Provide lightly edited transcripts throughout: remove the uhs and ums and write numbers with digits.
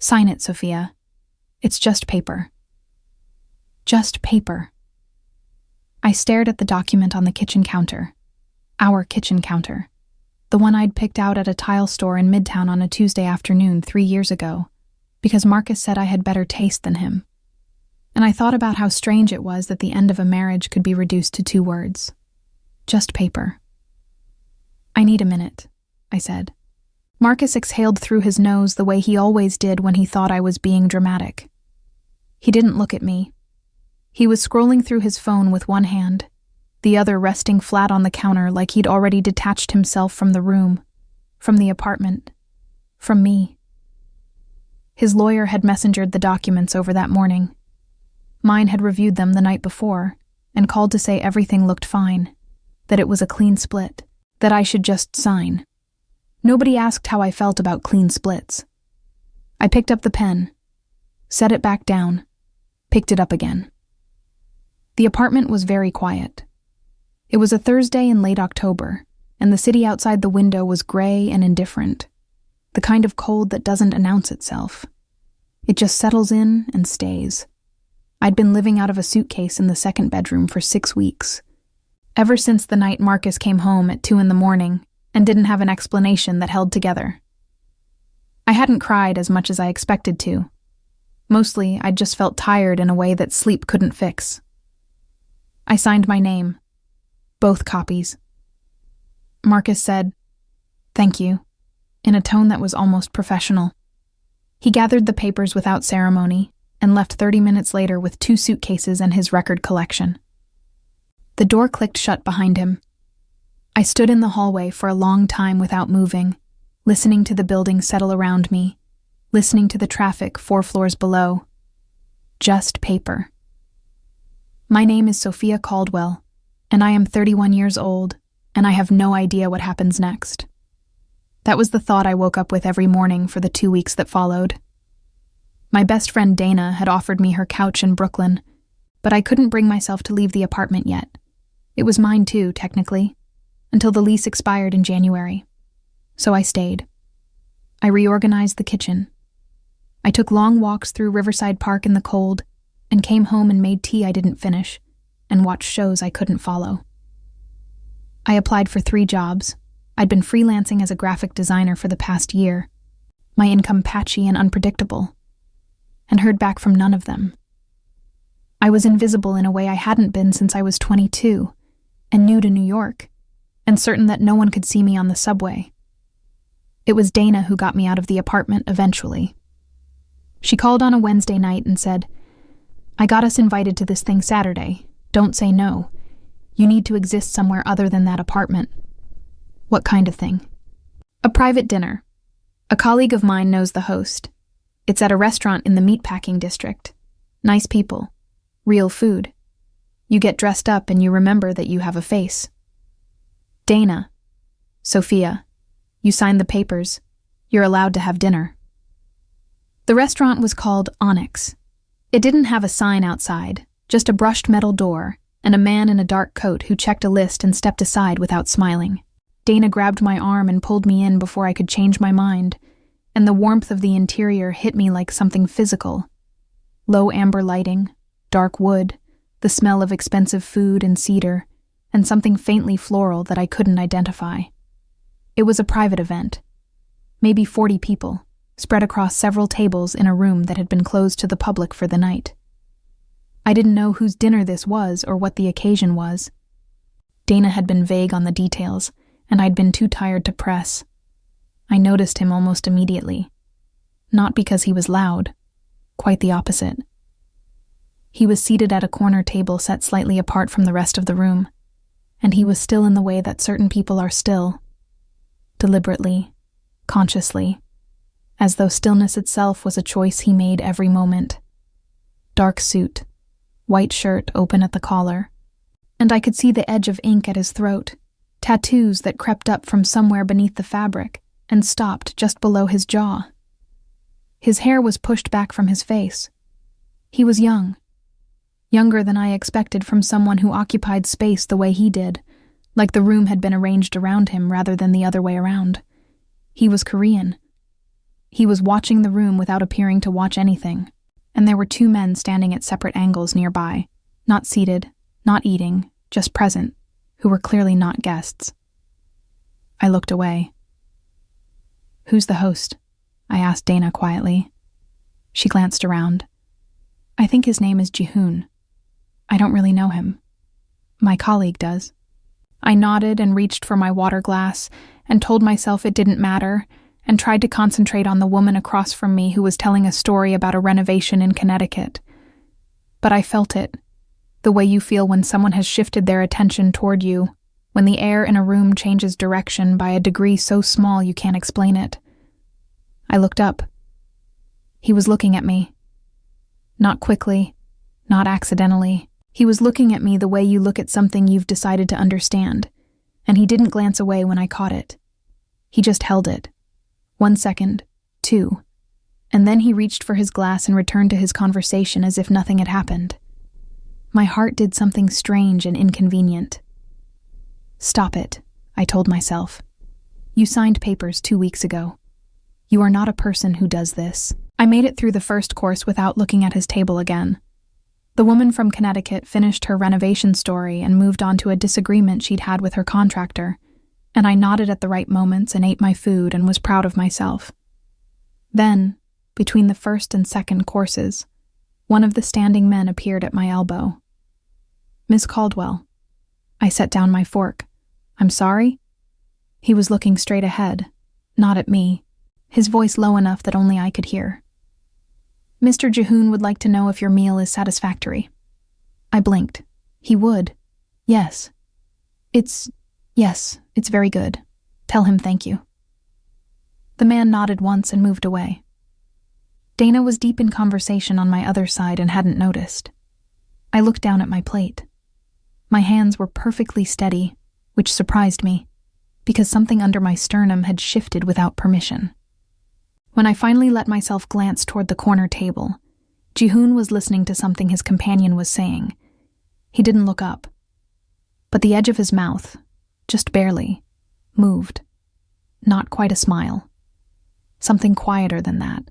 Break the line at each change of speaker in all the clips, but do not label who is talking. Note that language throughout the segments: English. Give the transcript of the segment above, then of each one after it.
Sign it, Sophia. It's just paper. Just paper. I stared at the document on the kitchen counter. Our kitchen counter. The one I'd picked out at a tile store in Midtown on a Tuesday afternoon 3 years ago, because Marcus said I had better taste than him. And I thought about how strange it was that the end of a marriage could be reduced to 2 words. Just paper. I need a minute, I said. Marcus exhaled through his nose the way he always did when he thought I was being dramatic. He didn't look at me. He was scrolling through his phone with one hand, the other resting flat on the counter like he'd already detached himself from the room, from the apartment, from me. His lawyer had messengered the documents over that morning. Mine had reviewed them the night before and called to say everything looked fine, that it was a clean split, that I should just sign. Nobody asked how I felt about clean splits. I picked up the pen, set it back down, picked it up again. The apartment was very quiet. It was a Thursday in late October, and the city outside the window was gray and indifferent, the kind of cold that doesn't announce itself. It just settles in and stays. I'd been living out of a suitcase in the second bedroom for 6 weeks. Ever since the night Marcus came home at 2 a.m. and didn't have an explanation that held together. I hadn't cried as much as I expected to. Mostly, I'd just felt tired in a way that sleep couldn't fix. I signed my name. Both copies. Marcus said, "Thank you," in a tone that was almost professional. He gathered the papers without ceremony and left 30 minutes later with 2 suitcases and his record collection. The door clicked shut behind him. I stood in the hallway for a long time without moving, listening to the building settle around me, listening to the traffic 4 floors below. Just paper. My name is Sophia Caldwell, and I am 31 years old, and I have no idea what happens next. That was the thought I woke up with every morning for the 2 weeks that followed. My best friend Dana had offered me her couch in Brooklyn, but I couldn't bring myself to leave the apartment yet. It was mine too, technically, until the lease expired in January. So I stayed. I reorganized the kitchen. I took long walks through Riverside Park in the cold, and came home and made tea I didn't finish, and watched shows I couldn't follow. I applied for 3 jobs. I'd been freelancing as a graphic designer for the past year, my income patchy and unpredictable, and heard back from none of them. I was invisible in a way I hadn't been since I was 22, and new to New York, and certain that no one could see me on the subway. It was Dana who got me out of the apartment eventually. She called on a Wednesday night and said, "I got us invited to this thing Saturday. Don't say no. You need to exist somewhere other than that apartment." "What kind of thing?" "A private dinner. A colleague of mine knows the host. It's at a restaurant in the meatpacking district. Nice people. Real food. You get dressed up and you remember that you have a face." "Dana. Sophia. You signed the papers. You're allowed to have dinner." The restaurant was called Onyx. It didn't have a sign outside, just a brushed metal door, and a man in a dark coat who checked a list and stepped aside without smiling. Dana grabbed my arm and pulled me in before I could change my mind, and the warmth of the interior hit me like something physical. Low amber lighting, dark wood, the smell of expensive food and cedar, and something faintly floral that I couldn't identify. It was a private event. Maybe 40 people, spread across several tables in a room that had been closed to the public for the night. I didn't know whose dinner this was or what the occasion was. Dana had been vague on the details, and I'd been too tired to press. I noticed him almost immediately. Not because he was loud, quite the opposite. He was seated at a corner table set slightly apart from the rest of the room, and he was still in the way that certain people are still. Deliberately, consciously, as though stillness itself was a choice he made every moment. Dark suit, white shirt open at the collar, and I could see the edge of ink at his throat, tattoos that crept up from somewhere beneath the fabric and stopped just below his jaw. His hair was pushed back from his face. He was young. Younger than I expected from someone who occupied space the way he did, like the room had been arranged around him rather than the other way around. He was Korean. He was watching the room without appearing to watch anything, and there were two men standing at separate angles nearby, not seated, not eating, just present, who were clearly not guests. I looked away. "Who's the host?" I asked Dana quietly. She glanced around. "I think his name is Jihoon. I don't really know him. My colleague does." I nodded and reached for my water glass and told myself it didn't matter and tried to concentrate on the woman across from me who was telling a story about a renovation in Connecticut. But I felt it, the way you feel when someone has shifted their attention toward you, when the air in a room changes direction by a degree so small you can't explain it. I looked up. He was looking at me. Not quickly, not accidentally. He was looking at me the way you look at something you've decided to understand, and he didn't glance away when I caught it. He just held it. 1 second, 2, and then he reached for his glass and returned to his conversation as if nothing had happened. My heart did something strange and inconvenient. "Stop it," I told myself. "You signed papers 2 weeks ago. You are not a person who does this." I made it through the first course without looking at his table again. The woman from Connecticut finished her renovation story and moved on to a disagreement she'd had with her contractor, and I nodded at the right moments and ate my food and was proud of myself. Then, between the first and second courses, one of the standing men appeared at my elbow. "Miss Caldwell." I set down my fork. "I'm sorry?" He was looking straight ahead, not at me, his voice low enough that only I could hear. "Mr. Jihoon would like to know if your meal is satisfactory." I blinked. He would. Yes, it's very good. Tell him thank you." The man nodded once and moved away. Dana was deep in conversation on my other side and hadn't noticed. I looked down at my plate. My hands were perfectly steady, which surprised me, because something under my sternum had shifted without permission. When I finally let myself glance toward the corner table, Jihoon was listening to something his companion was saying. He didn't look up, but the edge of his mouth, just barely, moved. Not quite a smile. Something quieter than that.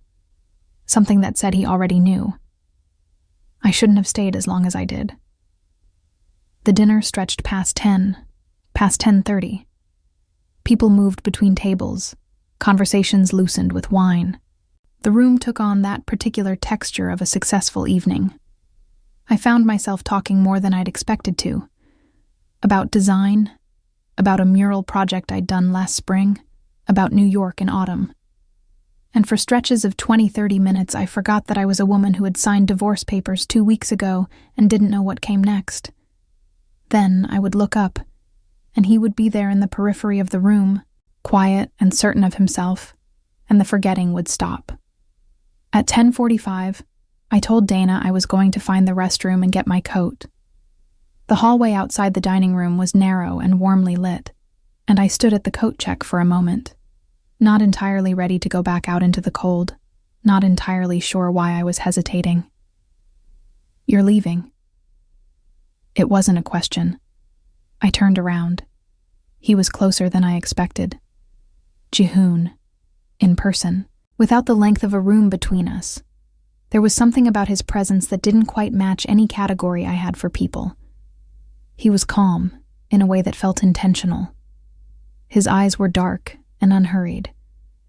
Something that said he already knew. I shouldn't have stayed as long as I did. The dinner stretched past 10:30. People moved between tables. Conversations loosened with wine. The room took on that particular texture of a successful evening. I found myself talking more than I'd expected to. About design, about a mural project I'd done last spring, about New York in autumn. And for stretches of 20-30 minutes, I forgot that I was a woman who had signed divorce papers 2 weeks ago and didn't know what came next. Then I would look up, and he would be there in the periphery of the room, quiet and certain of himself, and the forgetting would stop. At 10:45, I told Dana I was going to find the restroom and get my coat. The hallway outside the dining room was narrow and warmly lit, and I stood at the coat check for a moment, not entirely ready to go back out into the cold, not entirely sure why I was hesitating. "You're leaving." It wasn't a question. I turned around. He was closer than I expected. Jihoon, in person, without the length of a room between us. There was something about his presence that didn't quite match any category I had for people. He was calm, in a way that felt intentional. His eyes were dark and unhurried,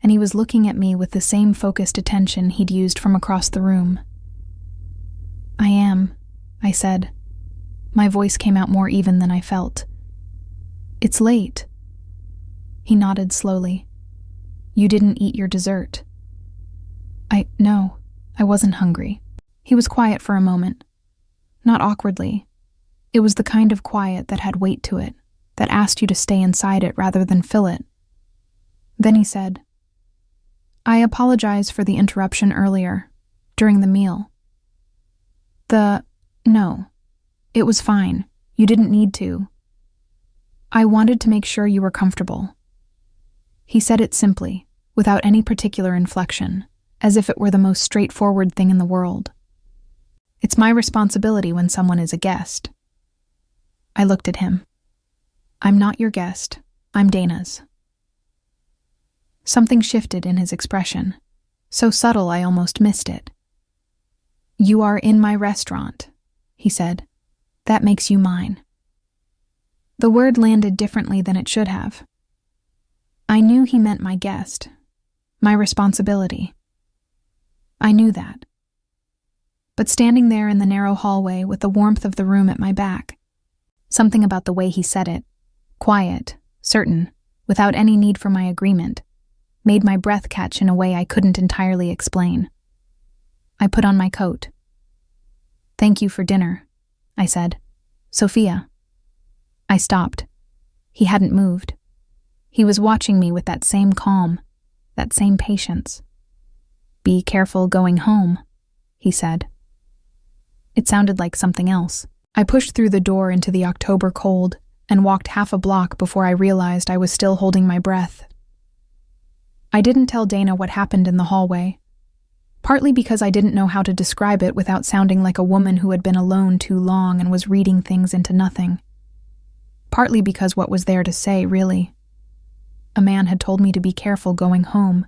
and he was looking at me with the same focused attention he'd used from across the room. "I am," I said. My voice came out more even than I felt. "It's late." He nodded slowly. "You didn't eat your dessert." No, I wasn't hungry." He was quiet for a moment. Not awkwardly. It was the kind of quiet that had weight to it, that asked you to stay inside it rather than fill it. Then he said, "I apologize for the interruption earlier, during the meal." No, it was fine. You didn't need to. I wanted to make sure you were comfortable." He said it simply, without any particular inflection, as if it were the most straightforward thing in the world. "It's my responsibility when someone is a guest." I looked at him. "I'm not your guest. I'm Dana's." Something shifted in his expression. so subtle I almost missed it. "You are in my restaurant," he said. "That makes you mine." The word landed differently than it should have. I knew he meant my guest, my responsibility. I knew that. But standing there in the narrow hallway with the warmth of the room at my back, something about the way he said it, quiet, certain, without any need for my agreement, made my breath catch in a way I couldn't entirely explain. I put on my coat. "Thank you for dinner," I said. "Sophia." I stopped. He hadn't moved. He was watching me with that same calm, that same patience. "Be careful going home," he said. It sounded like something else. I pushed through the door into the October cold and walked half a block before I realized I was still holding my breath. I didn't tell Dana what happened in the hallway, partly because I didn't know how to describe it without sounding like a woman who had been alone too long and was reading things into nothing. Partly because what was there to say, really? A man had told me to be careful going home,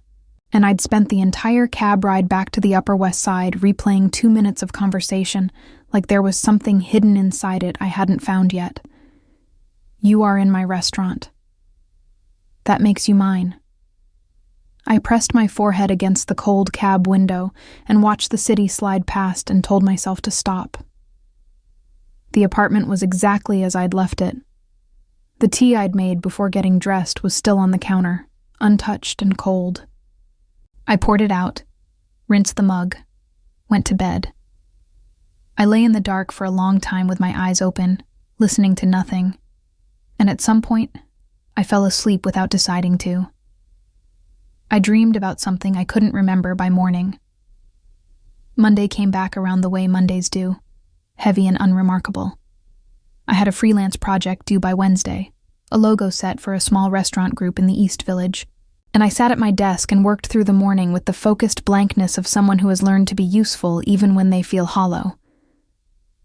and I'd spent the entire cab ride back to the Upper West Side replaying 2 minutes of conversation like there was something hidden inside it I hadn't found yet. "You are in my restaurant. That makes you mine." I pressed my forehead against the cold cab window and watched the city slide past and told myself to stop. The apartment was exactly as I'd left it. The tea I'd made before getting dressed was still on the counter, untouched and cold. I poured it out, rinsed the mug, went to bed. I lay in the dark for a long time with my eyes open, listening to nothing, and at some point, I fell asleep without deciding to. I dreamed about something I couldn't remember by morning. Monday came back around the way Mondays do, heavy and unremarkable. I had a freelance project due by Wednesday, a logo set for a small restaurant group in the East Village, and I sat at my desk and worked through the morning with the focused blankness of someone who has learned to be useful even when they feel hollow.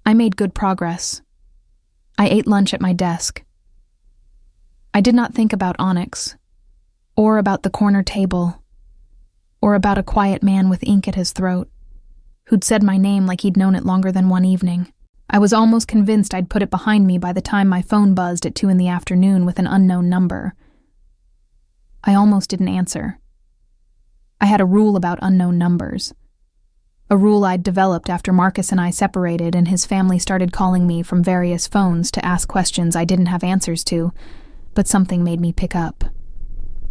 I made good progress. I ate lunch at my desk. I did not think about Onyx, or about the corner table, or about a quiet man with ink at his throat, who'd said my name like he'd known it longer than one evening. I was almost convinced I'd put it behind me by the time my phone buzzed at 2 p.m. with an unknown number. I almost didn't answer. I had a rule about unknown numbers. A rule I'd developed after Marcus and I separated and his family started calling me from various phones to ask questions I didn't have answers to, but something made me pick up.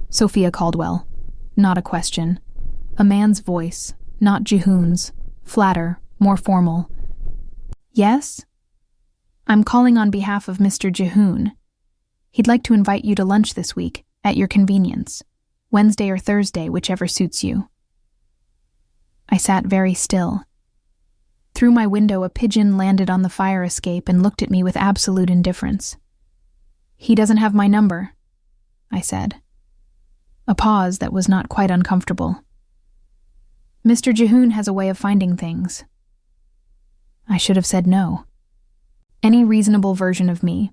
Sophia Caldwell. Not a question. A man's voice, not Jehoon's. Flatter, more formal. "Yes? I'm calling on behalf of Mr. Jehoon. He'd like to invite you to lunch this week, at your convenience. Wednesday or Thursday, whichever suits you." I sat very still. Through my window, a pigeon landed on the fire escape and looked at me with absolute indifference. "He doesn't have my number," I said. A pause that was not quite uncomfortable. "Mr. Jehoon has a way of finding things." I should have said no. Any reasonable version of me,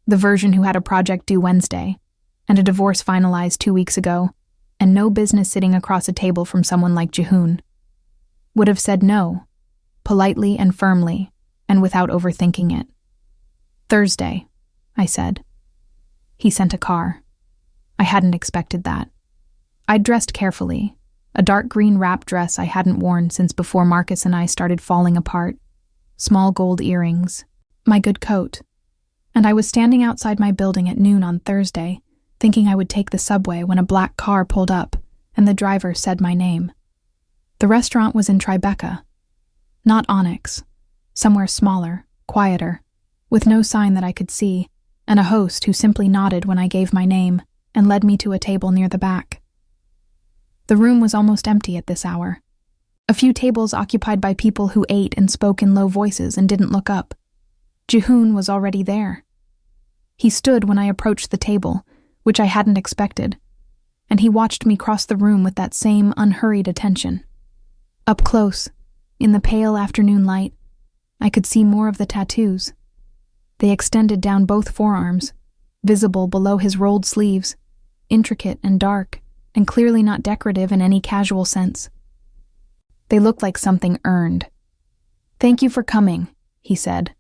the version who had a project due Wednesday, and a divorce finalized 2 weeks ago, and no business sitting across a table from someone like Jehoon, would have said no, politely and firmly, and without overthinking it. "Thursday," I said. He sent a car. I hadn't expected that. I'd dressed carefully, a dark green wrap dress I hadn't worn since before Marcus and I started falling apart, small gold earrings, my good coat, and I was standing outside my building at noon on Thursday, thinking I would take the subway when a black car pulled up and the driver said my name. The restaurant was in Tribeca, not Onyx, somewhere smaller, quieter, with no sign that I could see, and a host who simply nodded when I gave my name and led me to a table near the back. The room was almost empty at this hour. A few tables occupied by people who ate and spoke in low voices and didn't look up. Jehoon was already there. He stood when I approached the table, which I hadn't expected, and he watched me cross the room with that same unhurried attention. Up close, in the pale afternoon light, I could see more of the tattoos. They extended down both forearms, visible below his rolled sleeves, intricate and dark, and clearly not decorative in any casual sense. They looked like something earned. "Thank you for coming," he said.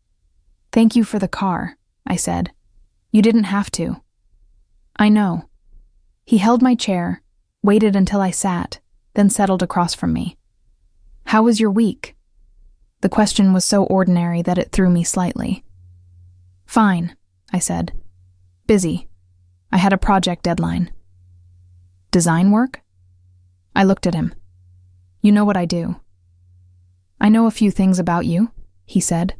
"Thank you for the car," I said. "You didn't have to." "I know." He held my chair, waited until I sat, then settled across from me. "How was your week?" The question was so ordinary that it threw me slightly. "Fine," I said. "Busy. I had a project deadline." "Design work?" I looked at him. "You know what I do." "I know a few things about you," he said.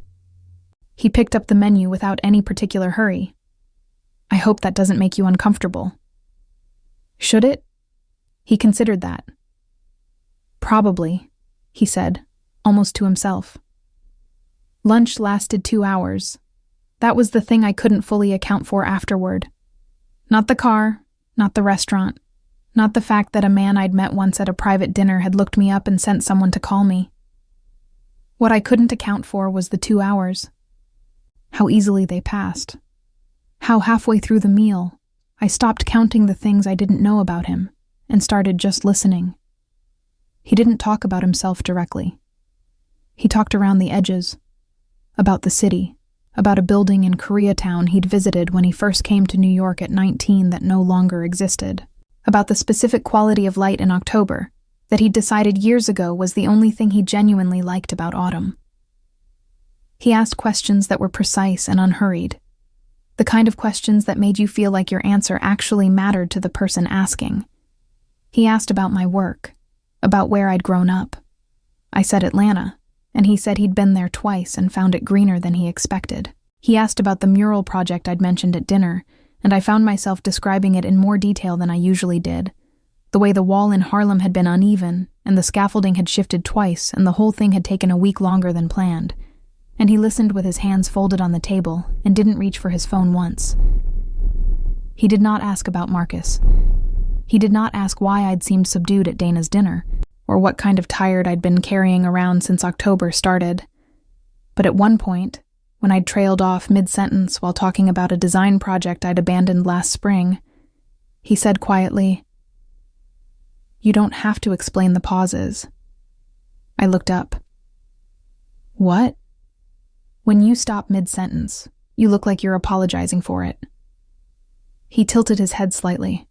He picked up the menu without any particular hurry. "I hope that doesn't make you uncomfortable." "Should it?" He considered that. "Probably," he said, almost to himself. Lunch lasted 2 hours. That was the thing I couldn't fully account for afterward. Not the car, not the restaurant, not the fact that a man I'd met once at a private dinner had looked me up and sent someone to call me. What I couldn't account for was the 2 hours. How easily they passed. How halfway through the meal, I stopped counting the things I didn't know about him and started just listening. He didn't talk about himself directly. He talked around the edges, about the city, about a building in Koreatown he'd visited when he first came to New York at 19 that no longer existed, about the specific quality of light in October that he'd decided years ago was the only thing he genuinely liked about autumn. He asked questions that were precise and unhurried, the kind of questions that made you feel like your answer actually mattered to the person asking. He asked about my work, about where I'd grown up. I said Atlanta, and he said he'd been there twice and found it greener than he expected. He asked about the mural project I'd mentioned at dinner, and I found myself describing it in more detail than I usually did. The way the wall in Harlem had been uneven, and the scaffolding had shifted twice, and the whole thing had taken a week longer than planned. And he listened with his hands folded on the table and didn't reach for his phone once. He did not ask about Marcus. He did not ask why I'd seemed subdued at Dana's dinner, or what kind of tired I'd been carrying around since October started. But at one point, when I'd trailed off mid-sentence while talking about a design project I'd abandoned last spring, he said quietly, "You don't have to explain the pauses." I looked up. "What?" "When you stop mid-sentence, you look like you're apologizing for it." He tilted his head slightly.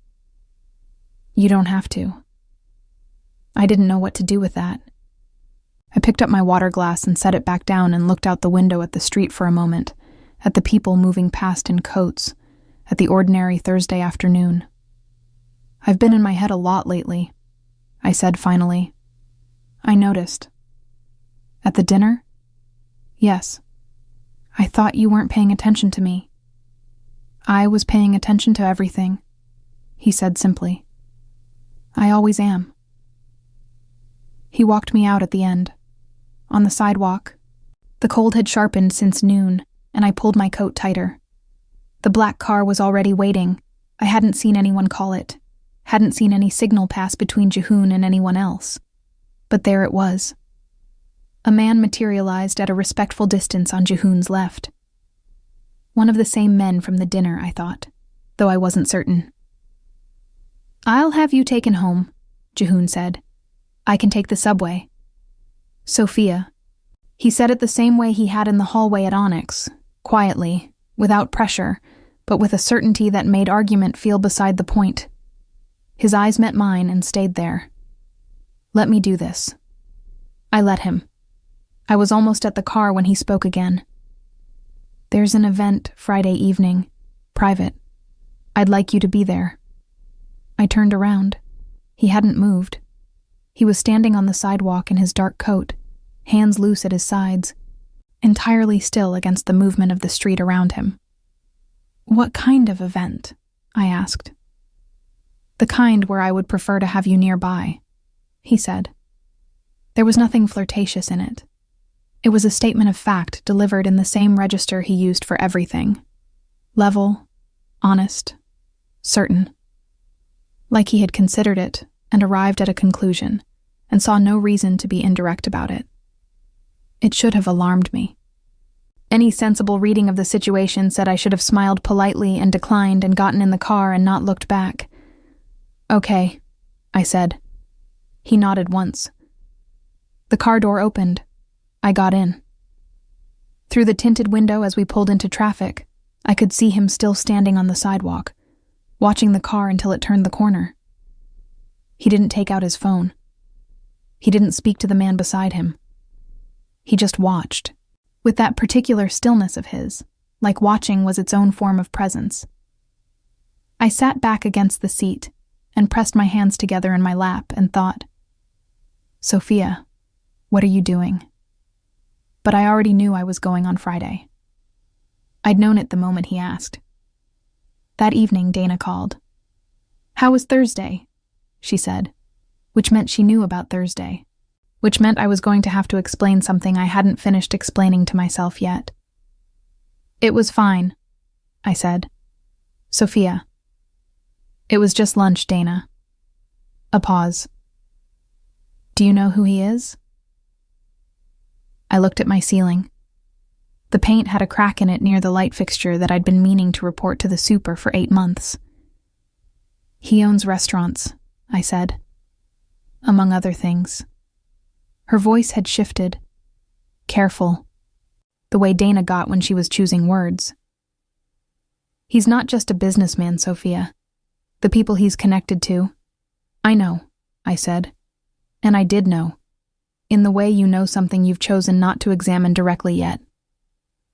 "You don't have to." I didn't know what to do with that. I picked up my water glass and set it back down and looked out the window at the street for a moment, at the people moving past in coats, at the ordinary Thursday afternoon. "I've been in my head a lot lately," I said finally. "I noticed." "At the dinner?" "Yes." "I thought you weren't paying attention to me." "I was paying attention to everything," he said simply. "I always am." He walked me out at the end. On the sidewalk, the cold had sharpened since noon, and I pulled my coat tighter. The black car was already waiting. I hadn't seen anyone call it, hadn't seen any signal pass between Jihoon and anyone else. But there it was. A man materialized at a respectful distance on Jihoon's left. One of the same men from the dinner, I thought, though I wasn't certain. "I'll have you taken home," Jihoon said. "I can take the subway." "Sophia." He said it the same way he had in the hallway at Onyx, quietly, without pressure, but with a certainty that made argument feel beside the point. His eyes met mine and stayed there. "Let me do this." I let him. I was almost at the car when he spoke again. "There's an event Friday evening, private. I'd like you to be there." I turned around. He hadn't moved. He was standing on the sidewalk in his dark coat, hands loose at his sides, entirely still against the movement of the street around him. "What kind of event?" I asked. "The kind where I would prefer to have you nearby," he said. There was nothing flirtatious in it. It was a statement of fact delivered in the same register he used for everything. Level, honest, certain. Like he had considered it and arrived at a conclusion, and saw no reason to be indirect about it. It should have alarmed me. Any sensible reading of the situation said I should have smiled politely and declined and gotten in the car and not looked back. "Okay," I said. He nodded once. The car door opened. I got in. Through the tinted window as we pulled into traffic, I could see him still standing on the sidewalk, watching the car until it turned the corner. He didn't take out his phone. He didn't speak to the man beside him. He just watched, with that particular stillness of his, like watching was its own form of presence. I sat back against the seat and pressed my hands together in my lap and thought, Sophia, what are you doing? But I already knew I was going on Friday. I'd known it the moment he asked. That evening, Dana called. How was Thursday? She said, which meant she knew about Thursday, which meant I was going to have to explain something I hadn't finished explaining to myself yet. It was fine, I said. Sophia. It was just lunch, Dana. A pause. Do you know who he is? I looked at my ceiling. The paint had a crack in it near the light fixture that I'd been meaning to report to the super for 8 months. He owns restaurants, I said. Among other things. Her voice had shifted. Careful. The way Dana got when she was choosing words. He's not just a businessman, Sophia. The people he's connected to. I know, I said. And I did know. In the way you know something you've chosen not to examine directly yet.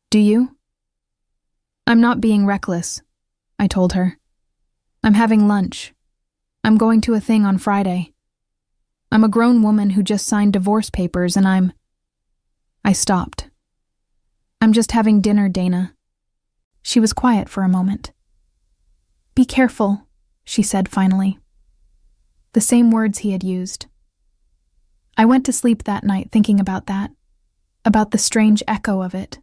Do you? I'm not being reckless, I told her. I'm having lunch. I'm going to a thing on Friday. I'm a grown woman who just signed divorce papers and I stopped. I'm just having dinner, Dana. She was quiet for a moment. Be careful, she said finally. The same words he had used. I went to sleep that night thinking about that, about the strange echo of it.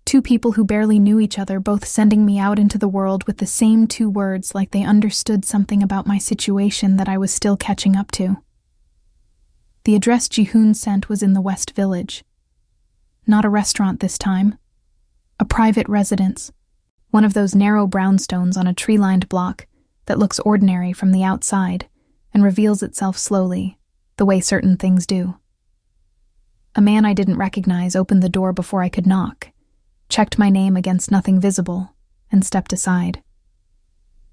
2 people who barely knew each other both sending me out into the world with the same 2 words like they understood something about my situation that I was still catching up to. The address Jihoon sent was in the West Village. Not a restaurant this time. A private residence, one of those narrow brownstones on a tree-lined block that looks ordinary from the outside and reveals itself slowly, the way certain things do. A man I didn't recognize opened the door before I could knock, checked my name against nothing visible, and stepped aside.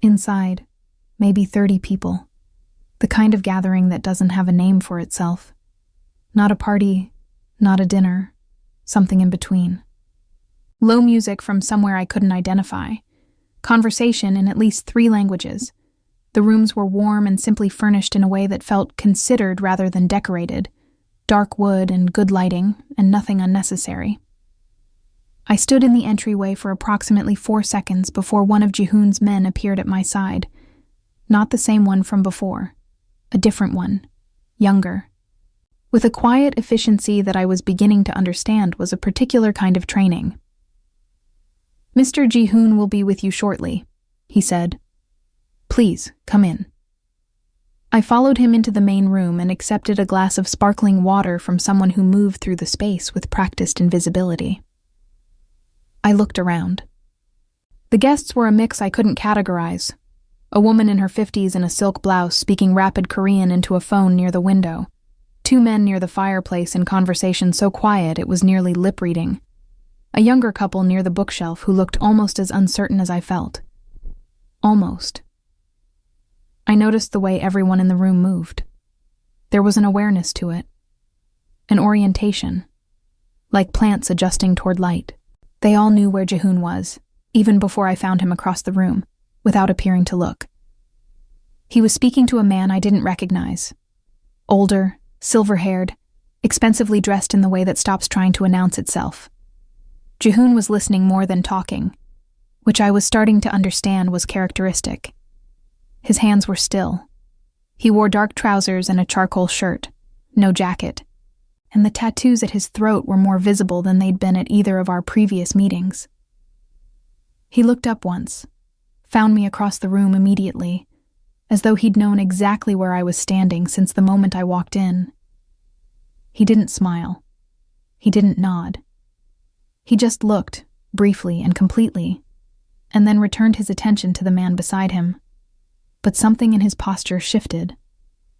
Inside, maybe 30 people. The kind of gathering that doesn't have a name for itself. Not a party, not a dinner, something in between. Low music from somewhere I couldn't identify. Conversation in at least 3 languages. The rooms were warm and simply furnished in a way that felt considered rather than decorated. Dark wood and good lighting, and nothing unnecessary. I stood in the entryway for approximately 4 seconds before one of Jihoon's men appeared at my side. Not the same one from before. A different one. Younger. With a quiet efficiency that I was beginning to understand was a particular kind of training. Mr. Jihoon will be with you shortly, he said. Please, come in. I followed him into the main room and accepted a glass of sparkling water from someone who moved through the space with practiced invisibility. I looked around. The guests were a mix I couldn't categorize. A woman in her 50s in a silk blouse speaking rapid Korean into a phone near the window. 2 men near the fireplace in conversation so quiet it was nearly lip-reading. A younger couple near the bookshelf who looked almost as uncertain as I felt. Almost. I noticed the way everyone in the room moved. There was an awareness to it. An orientation. Like plants adjusting toward light. They all knew where Jihoon was, even before I found him across the room, without appearing to look. He was speaking to a man I didn't recognize. Older, silver-haired, expensively dressed in the way that stops trying to announce itself. Jihoon was listening more than talking, which I was starting to understand was characteristic. His hands were still. He wore dark trousers and a charcoal shirt, no jacket, and the tattoos at his throat were more visible than they'd been at either of our previous meetings. He looked up once, found me across the room immediately, as though he'd known exactly where I was standing since the moment I walked in. He didn't smile. He didn't nod. He just looked, briefly and completely, and then returned his attention to the man beside him. But something in his posture shifted,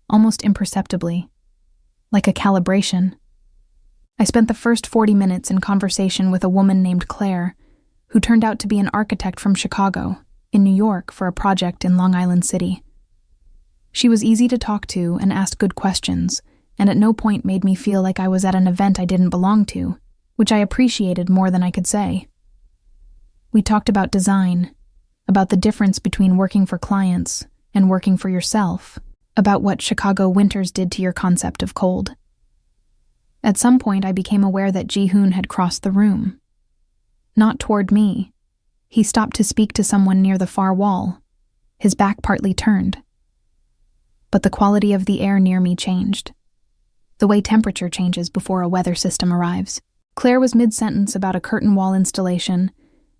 almost imperceptibly, like a calibration, I spent the first 40 minutes in conversation with a woman named Claire, who turned out to be an architect from Chicago, in New York for a project in Long Island City. She was easy to talk to and asked good questions, and at no point made me feel like I was at an event I didn't belong to, which I appreciated more than I could say. We talked about design, about the difference between working for clients and working for yourself, about what Chicago winters did to your concept of cold. At some point, I became aware that Ji-hoon had crossed the room. Not toward me. He stopped to speak to someone near the far wall, his back partly turned. But the quality of the air near me changed. The way temperature changes before a weather system arrives. Claire was mid-sentence about a curtain wall installation,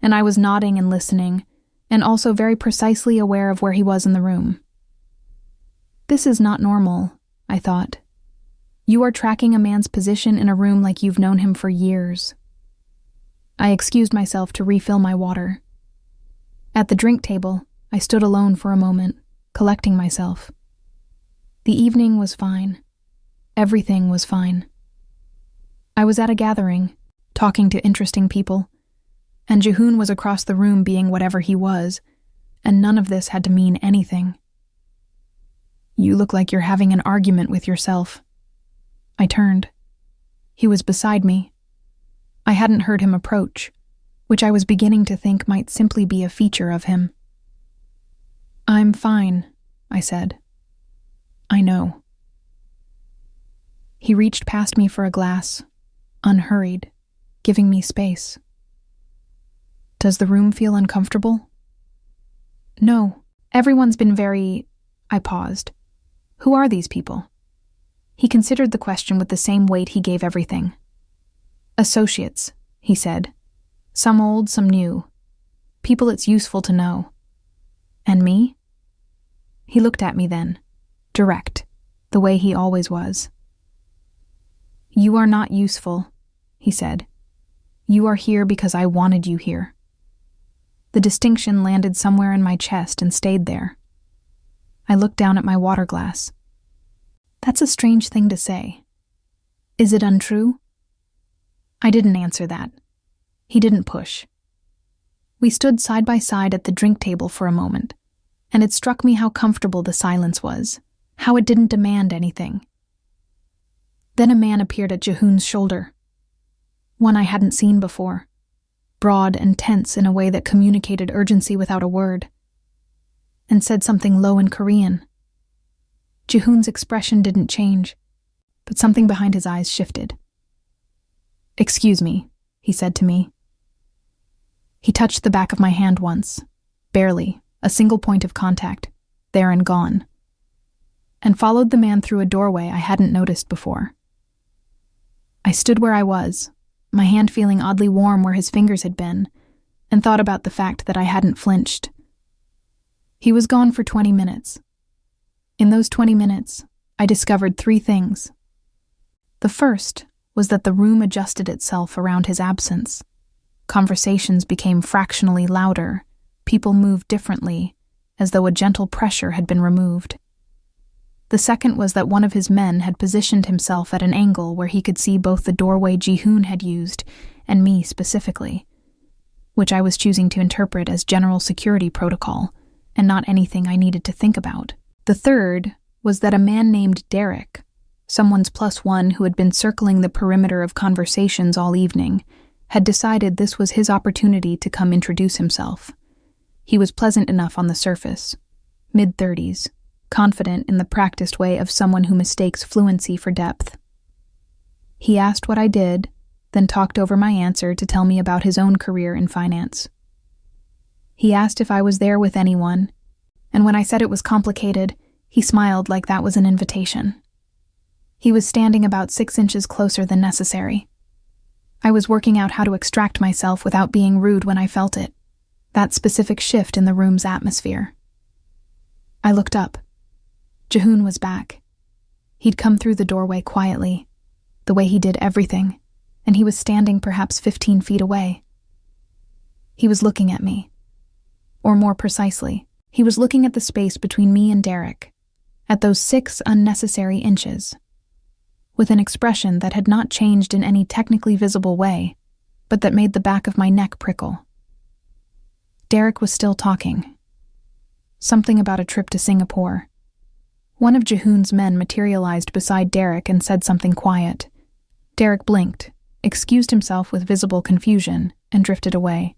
and I was nodding and listening, and also very precisely aware of where he was in the room. This is not normal, I thought. You are tracking a man's position in a room like you've known him for years. I excused myself to refill my water. At the drink table, I stood alone for a moment, collecting myself. The evening was fine. Everything was fine. I was at a gathering, talking to interesting people, and Ji-hoon was across the room being whatever he was, and none of this had to mean anything. You look like you're having an argument with yourself. I turned. He was beside me. I hadn't heard him approach, which I was beginning to think might simply be a feature of him. I'm fine, I said. I know. He reached past me for a glass, unhurried, giving me space. Does the room feel uncomfortable? No, everyone's been very... I paused. Who are these people? He considered the question with the same weight he gave everything. Associates, he said. Some old, some new. People it's useful to know. And me? He looked at me then, direct, the way he always was. You are not useful, he said. You are here because I wanted you here. The distinction landed somewhere in my chest and stayed there. I looked down at my water glass. That's a strange thing to say. Is it untrue? I didn't answer that. He didn't push. We stood side by side at the drink table for a moment, and it struck me how comfortable the silence was, how it didn't demand anything. Then a man appeared at Ji-hoon's shoulder. One I hadn't seen before, broad and tense in a way that communicated urgency without a word, and said something low in Korean. Ji-hoon's expression didn't change, but something behind his eyes shifted. Excuse me, he said to me. He touched the back of my hand once, barely, a single point of contact, there and gone, and followed the man through a doorway I hadn't noticed before. I stood where I was, my hand feeling oddly warm where his fingers had been, and thought about the fact that I hadn't flinched. He was gone for 20 minutes. In those 20 minutes, I discovered 3 things. The first was that the room adjusted itself around his absence. Conversations became fractionally louder, people moved differently, as though a gentle pressure had been removed. The second was that one of his men had positioned himself at an angle where he could see both the doorway Ji-hoon had used and me specifically, which I was choosing to interpret as general security protocol and not anything I needed to think about. The third was that a man named Derek, someone's +1 who had been circling the perimeter of conversations all evening, had decided this was his opportunity to come introduce himself. He was pleasant enough on the surface, mid-30s, confident in the practiced way of someone who mistakes fluency for depth. He asked what I did, then talked over my answer to tell me about his own career in finance. He asked if I was there with anyone, and when I said it was complicated, he smiled like that was an invitation. He was standing about 6 inches closer than necessary. I was working out how to extract myself without being rude when I felt it, that specific shift in the room's atmosphere. I looked up. Ji-hoon was back. He'd come through the doorway quietly, the way he did everything, and he was standing perhaps 15 feet away. He was looking at me. Or more precisely, he was looking at the space between me and Derek, at those 6 unnecessary inches. with an expression that had not changed in any technically visible way, but that made the back of my neck prickle. Derek was still talking. Something about a trip to Singapore. One of Jehoon's men materialized beside Derek and said something quiet. Derek blinked, excused himself with visible confusion, and drifted away.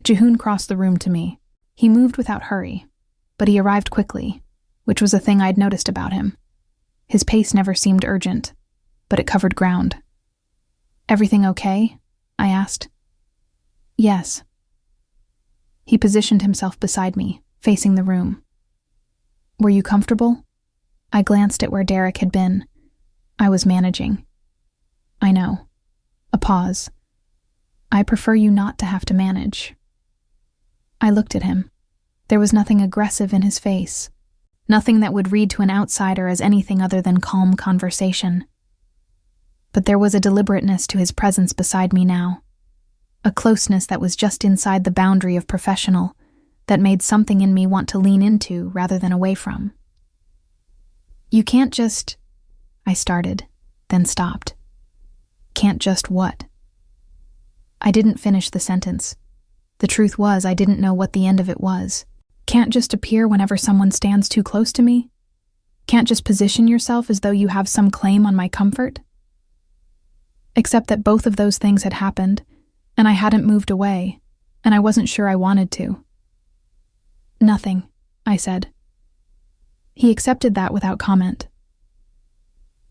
Jehoon crossed the room to me. He moved without hurry, but he arrived quickly, which was a thing I'd noticed about him. His pace never seemed urgent, but it covered ground. "Everything okay?" I asked. "Yes." He positioned himself beside me, facing the room. "Were you comfortable?" I glanced at where Derek had been. I was managing. "I know." A pause. "I prefer you not to have to manage." I looked at him. There was nothing aggressive in his face. Nothing that would read to an outsider as anything other than calm conversation. But there was a deliberateness to his presence beside me now. A closeness that was just inside the boundary of professional, that made something in me want to lean into rather than away from. "You can't just..." I started, then stopped. "Can't just what?" I didn't finish the sentence. The truth was, I didn't know what the end of it was. Can't just appear whenever someone stands too close to me? Can't just position yourself as though you have some claim on my comfort? Except that both of those things had happened, and I hadn't moved away, and I wasn't sure I wanted to. "Nothing," I said. He accepted that without comment.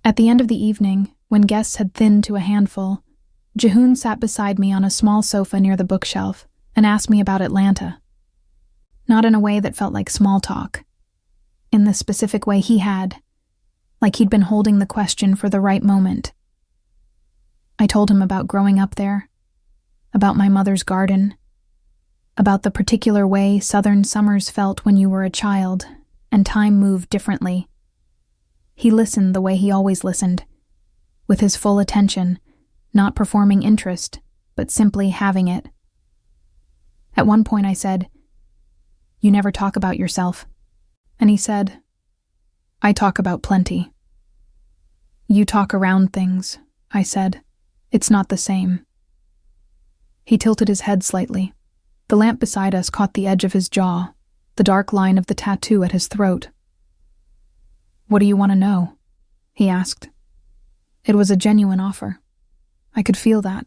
At the end of the evening, when guests had thinned to a handful, Jehoon sat beside me on a small sofa near the bookshelf and asked me about Atlanta. Not in a way that felt like small talk. In the specific way he had, like he'd been holding the question for the right moment. I told him about growing up there, about my mother's garden, about the particular way southern summers felt when you were a child, and time moved differently. He listened the way he always listened, with his full attention, not performing interest, but simply having it. At one point I said, "You never talk about yourself." And he said, "I talk about plenty." "You talk around things," I said. "It's not the same." He tilted his head slightly. The lamp beside us caught the edge of his jaw, the dark line of the tattoo at his throat. "What do you want to know?" he asked. It was a genuine offer. I could feel that.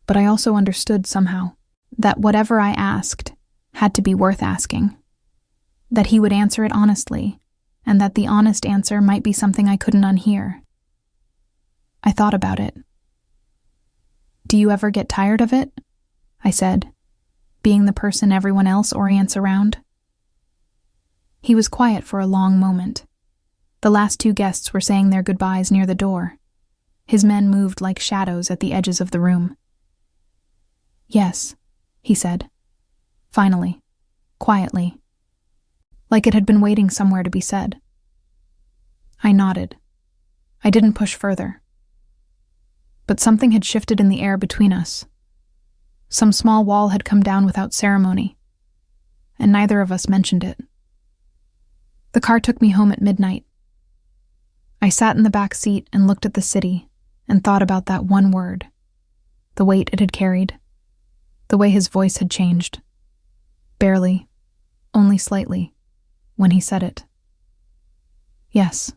But I also understood somehow that whatever I asked had to be worth asking. That he would answer it honestly, and that the honest answer might be something I couldn't unhear. I thought about it. "Do you ever get tired of it?" I said, "being the person everyone else orients around?" He was quiet for a long moment. The last two guests were saying their goodbyes near the door. His men moved like shadows at the edges of the room. "Yes," he said. Finally, quietly, like it had been waiting somewhere to be said. I nodded. I didn't push further. But something had shifted in the air between us. Some small wall had come down without ceremony, and neither of us mentioned it. The car took me home at midnight. I sat in the back seat and looked at the city and thought about that one word, the weight it had carried, the way his voice had changed. Barely, only slightly, when he said it. Yes.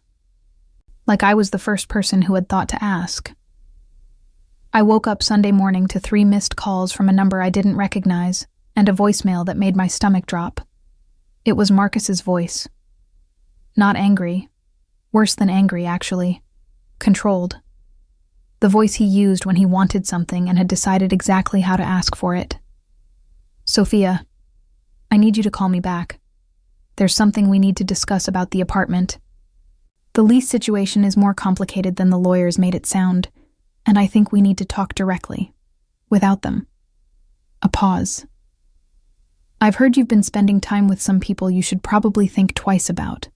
Like I was the first person who had thought to ask. I woke up Sunday morning to 3 missed calls from a number I didn't recognize and a voicemail that made my stomach drop. It was Marcus's voice. Not angry. Worse than angry, actually. Controlled. The voice he used when he wanted something and had decided exactly how to ask for it. "Sophia, I need you to call me back. There's something we need to discuss about the apartment. The lease situation is more complicated than the lawyers made it sound, and I think we need to talk directly, without them." A pause. "I've heard you've been spending time with some people you should probably think twice about.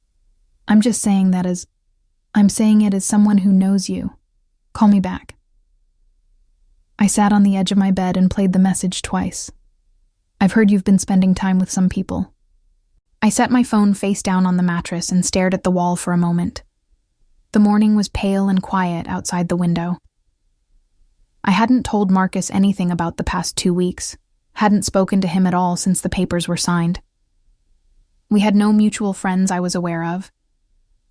I'm just saying that I'm saying it as someone who knows you. Call me back." I sat on the edge of my bed and played the message twice. "I've heard you've been spending time with some people." I set my phone face down on the mattress and stared at the wall for a moment. The morning was pale and quiet outside the window. I hadn't told Marcus anything about the past 2 weeks, hadn't spoken to him at all since the papers were signed. We had no mutual friends I was aware of,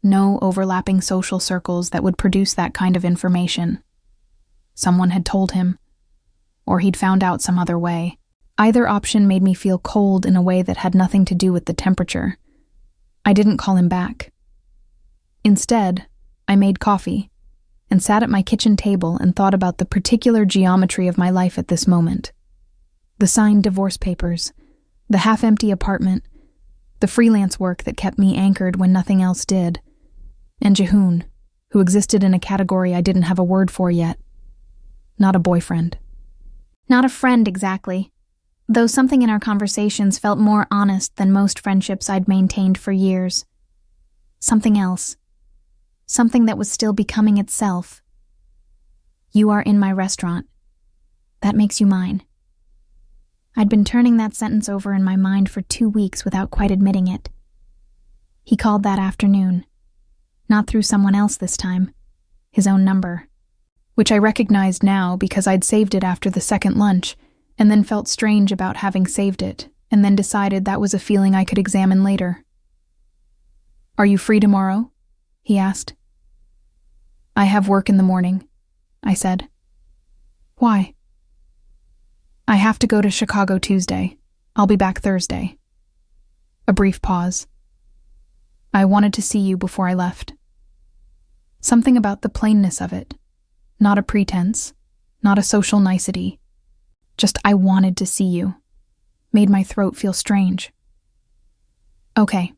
no overlapping social circles that would produce that kind of information. Someone had told him, or he'd found out some other way. Either option made me feel cold in a way that had nothing to do with the temperature. I didn't call him back. Instead, I made coffee and sat at my kitchen table and thought about the particular geometry of my life at this moment. The signed divorce papers, the half-empty apartment, the freelance work that kept me anchored when nothing else did, and Jehoon, who existed in a category I didn't have a word for yet. Not a boyfriend. Not a friend, exactly, though something in our conversations felt more honest than most friendships I'd maintained for years. Something else. Something that was still becoming itself. You are in my restaurant. That makes you mine. I'd been turning that sentence over in my mind for 2 weeks without quite admitting it. He called that afternoon. Not through someone else this time. His own number. Which I recognized now because I'd saved it after the second lunch, and then felt strange about having saved it, and then decided that was a feeling I could examine later. "Are you free tomorrow?" he asked. "I have work in the morning," I said. "Why?" "I have to go to Chicago Tuesday. I'll be back Thursday." A brief pause. "I wanted to see you before I left." Something about the plainness of it. Not a pretense, not a social nicety. Just I wanted to see you. Made my throat feel strange. "Okay,"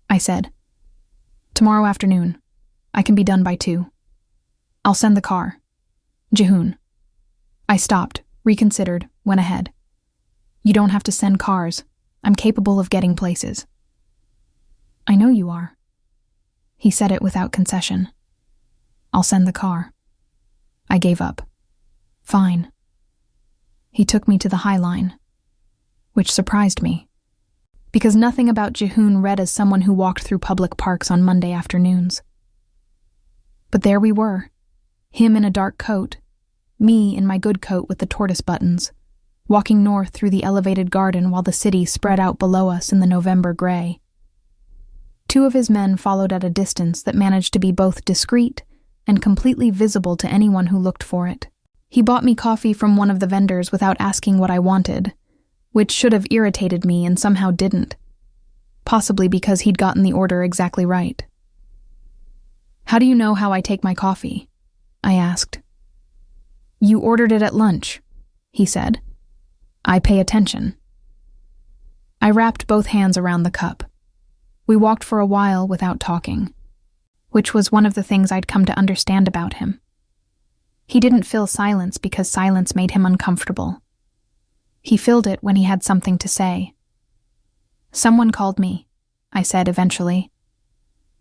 I said. "Tomorrow afternoon. I can be done by 2. I'll send the car. Jehoon." I stopped, reconsidered, went ahead. "You don't have to send cars. I'm capable of getting places." "I know you are." He said it without concession. "I'll send the car." I gave up. "Fine." He took me to the High Line, which surprised me, because nothing about Jehoon read as someone who walked through public parks on Monday afternoons. But there we were, him in a dark coat, me in my good coat with the tortoise buttons, walking north through the elevated garden while the city spread out below us in the November gray. 2 of his men followed at a distance that managed to be both discreet and completely visible to anyone who looked for it. He bought me coffee from one of the vendors without asking what I wanted, which should have irritated me and somehow didn't, possibly because he'd gotten the order exactly right. "How do you know how I take my coffee?" I asked. "You ordered it at lunch," he said. "I pay attention." I wrapped both hands around the cup. We walked for a while without talking, which was one of the things I'd come to understand about him. He didn't fill silence because silence made him uncomfortable. He filled it when he had something to say. "Someone called me," I said eventually.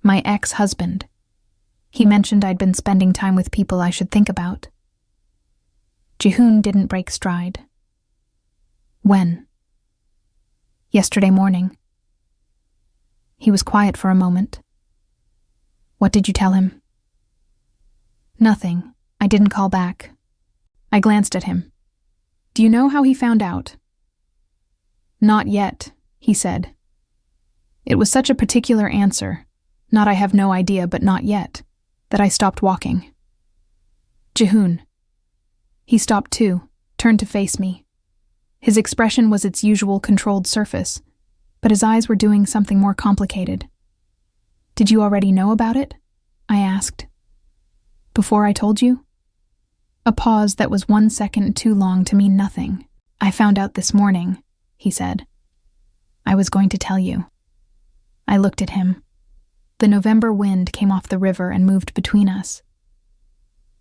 "My ex-husband. He mentioned I'd been spending time with people I should think about." Jehoon didn't break stride. "When?" "Yesterday morning." He was quiet for a moment. "What did you tell him?" "Nothing. I didn't call back." I glanced at him. "Do you know how he found out?" "Not yet," he said. It was such a particular answer, not I have no idea but not yet, that I stopped walking. "Jehoon." He stopped too, turned to face me. His expression was its usual controlled surface, but his eyes were doing something more complicated. "Did you already know about it?" I asked. "Before I told you?" A pause that was 1 second too long to mean nothing. "I found out this morning," he said. "I was going to tell you." I looked at him. The November wind came off the river and moved between us.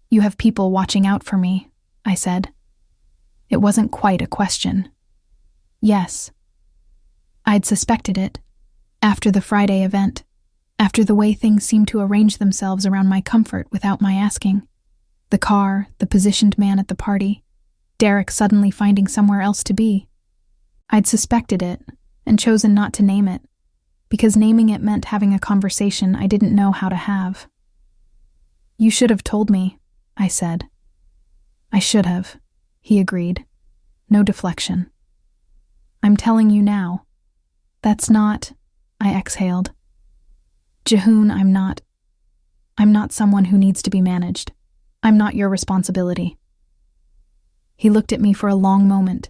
"You have people watching out for me," I said. It wasn't quite a question. "Yes." I'd suspected it. After the Friday event. After the way things seemed to arrange themselves around my comfort without my asking. The car, the positioned man at the party, Derek suddenly finding somewhere else to be. I'd suspected it, and chosen not to name it, because naming it meant having a conversation I didn't know how to have. You should have told me, I said. I should have, he agreed. No deflection. I'm telling you now. That's not, I exhaled. Jehoon, I'm not someone who needs to be managed. I'm not your responsibility. He looked at me for a long moment.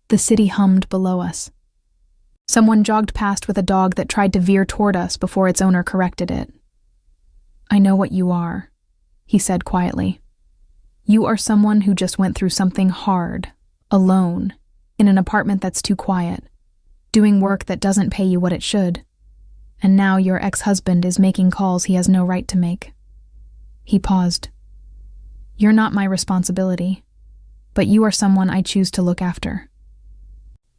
The city hummed below us. Someone jogged past with a dog that tried to veer toward us before its owner corrected it. I know what you are, he said quietly. You are someone who just went through something hard, alone, in an apartment that's too quiet, doing work that doesn't pay you what it should. And now your ex-husband is making calls he has no right to make. He paused. You're not my responsibility, but you are someone I choose to look after.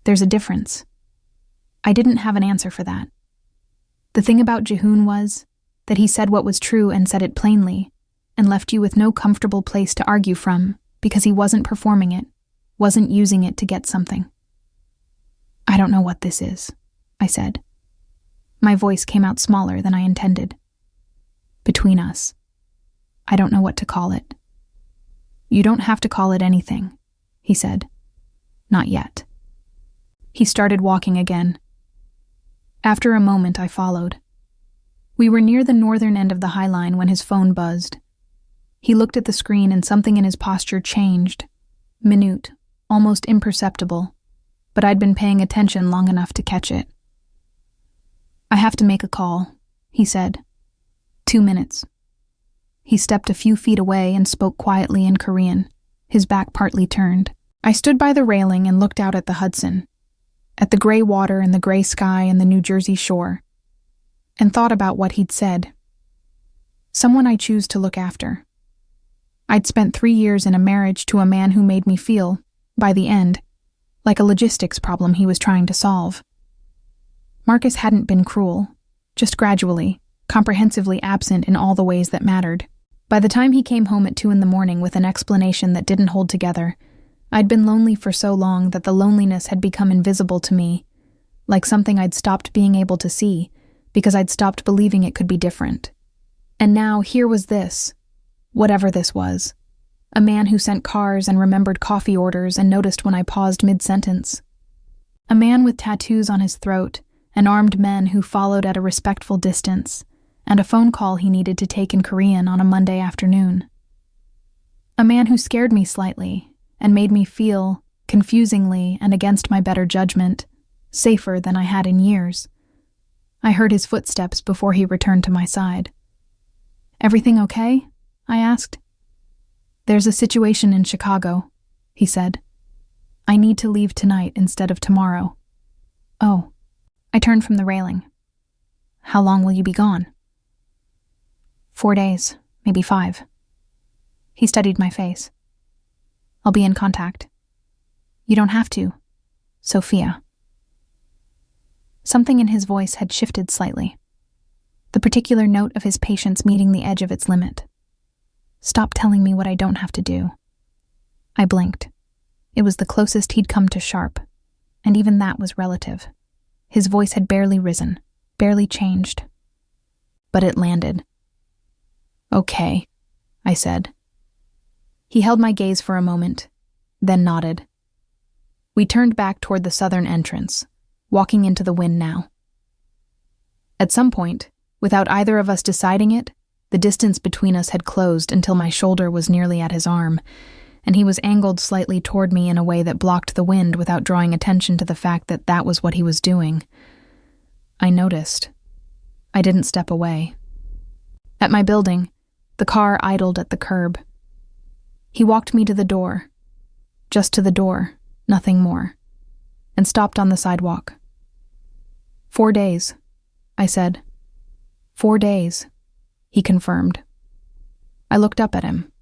There's a difference. I didn't have an answer for that. The thing about Jehoon was that he said what was true and said it plainly, and left you with no comfortable place to argue from because he wasn't performing it, wasn't using it to get something. I don't know what this is, I said. My voice came out smaller than I intended. Between us. I don't know what to call it. You don't have to call it anything, he said. Not yet. He started walking again. After a moment, I followed. We were near the northern end of the High Line when his phone buzzed. He looked at the screen and something in his posture changed. Minute, almost imperceptible, but I'd been paying attention long enough to catch it. I have to make a call, he said. 2 minutes. He stepped a few feet away and spoke quietly in Korean, his back partly turned. I stood by the railing and looked out at the Hudson, at the gray water and the gray sky and the New Jersey shore, and thought about what he'd said. Someone I choose to look after. I'd spent 3 years in a marriage to a man who made me feel, by the end, like a logistics problem he was trying to solve. Marcus hadn't been cruel, just gradually, comprehensively absent in all the ways that mattered. By the time he came home at 2 a.m. with an explanation that didn't hold together, I'd been lonely for so long that the loneliness had become invisible to me, like something I'd stopped being able to see, because I'd stopped believing it could be different. And now here was this, whatever this was, a man who sent cars and remembered coffee orders and noticed when I paused mid-sentence. A man with tattoos on his throat, and armed men who followed at a respectful distance, and a phone call he needed to take in Korean on a Monday afternoon. A man who scared me slightly and made me feel, confusingly and against my better judgment, safer than I had in years. I heard his footsteps before he returned to my side. Everything okay? I asked. There's a situation in Chicago, he said. I need to leave tonight instead of tomorrow. Oh. I turned from the railing. How long will you be gone? 4 days, maybe 5. He studied my face. I'll be in contact. You don't have to, Sophia. Something in his voice had shifted slightly, the particular note of his patience meeting the edge of its limit. Stop telling me what I don't have to do. I blinked. It was the closest he'd come to sharp, and even that was relative. His voice had barely risen, barely changed. But it landed. Okay, I said. He held my gaze for a moment, then nodded. We turned back toward the southern entrance, walking into the wind now. At some point, without either of us deciding it, the distance between us had closed until my shoulder was nearly at his arm, and he was angled slightly toward me in a way that blocked the wind without drawing attention to the fact that that was what he was doing. I noticed. I didn't step away. At my building, the car idled at the curb. He walked me to the door. Just to the door, nothing more, and stopped on the sidewalk. 4 days, I said. 4 days, he confirmed. I looked up at him.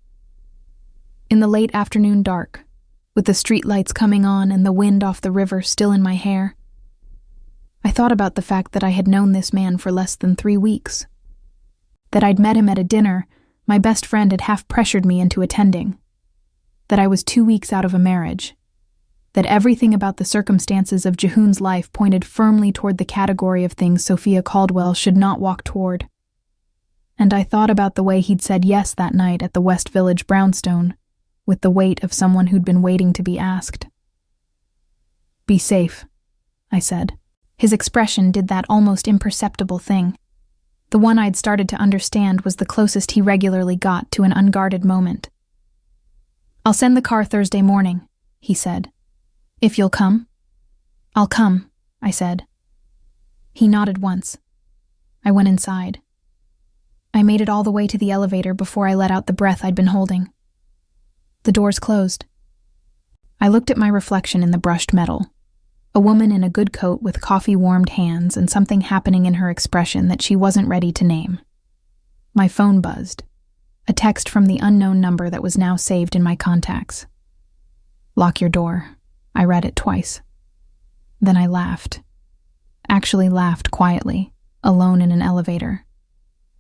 In the late afternoon dark, with the street lights coming on and the wind off the river still in my hair, I thought about the fact that I had known this man for less than 3 weeks. That I'd met him at a dinner my best friend had half pressured me into attending. That I was 2 weeks out of a marriage. That everything about the circumstances of Jehoon's life pointed firmly toward the category of things Sophia Caldwell should not walk toward. and I thought about the way he'd said yes that night at the West Village brownstone, with the weight of someone who'd been waiting to be asked. "Be safe," I said. His expression did that almost imperceptible thing. The one I'd started to understand was the closest he regularly got to an unguarded moment. "I'll send the car Thursday morning," he said. "If you'll come?" "I'll come," I said. He nodded once. I went inside. I made it all the way to the elevator before I let out the breath I'd been holding. The doors closed. I looked at my reflection in the brushed metal. A woman in a good coat with coffee-warmed hands and something happening in her expression that she wasn't ready to name. My phone buzzed. A text from the unknown number that was now saved in my contacts. "Lock your door." I read it twice. Then I laughed. Actually laughed quietly, alone in an elevator.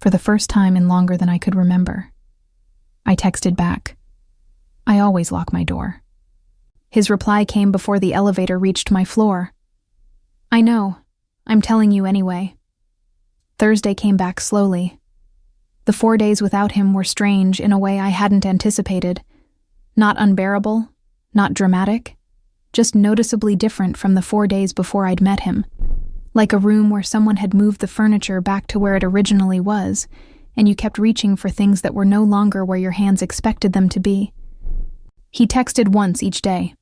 For the first time in longer than I could remember. I texted back. "I always lock my door." His reply came before the elevator reached my floor. "I know. I'm telling you anyway." Thursday came back slowly. The 4 days without him were strange in a way I hadn't anticipated. Not unbearable, not dramatic, just noticeably different from the 4 days before I'd met him. Like a room where someone had moved the furniture back to where it originally was, and you kept reaching for things that were no longer where your hands expected them to be. He texted once each day.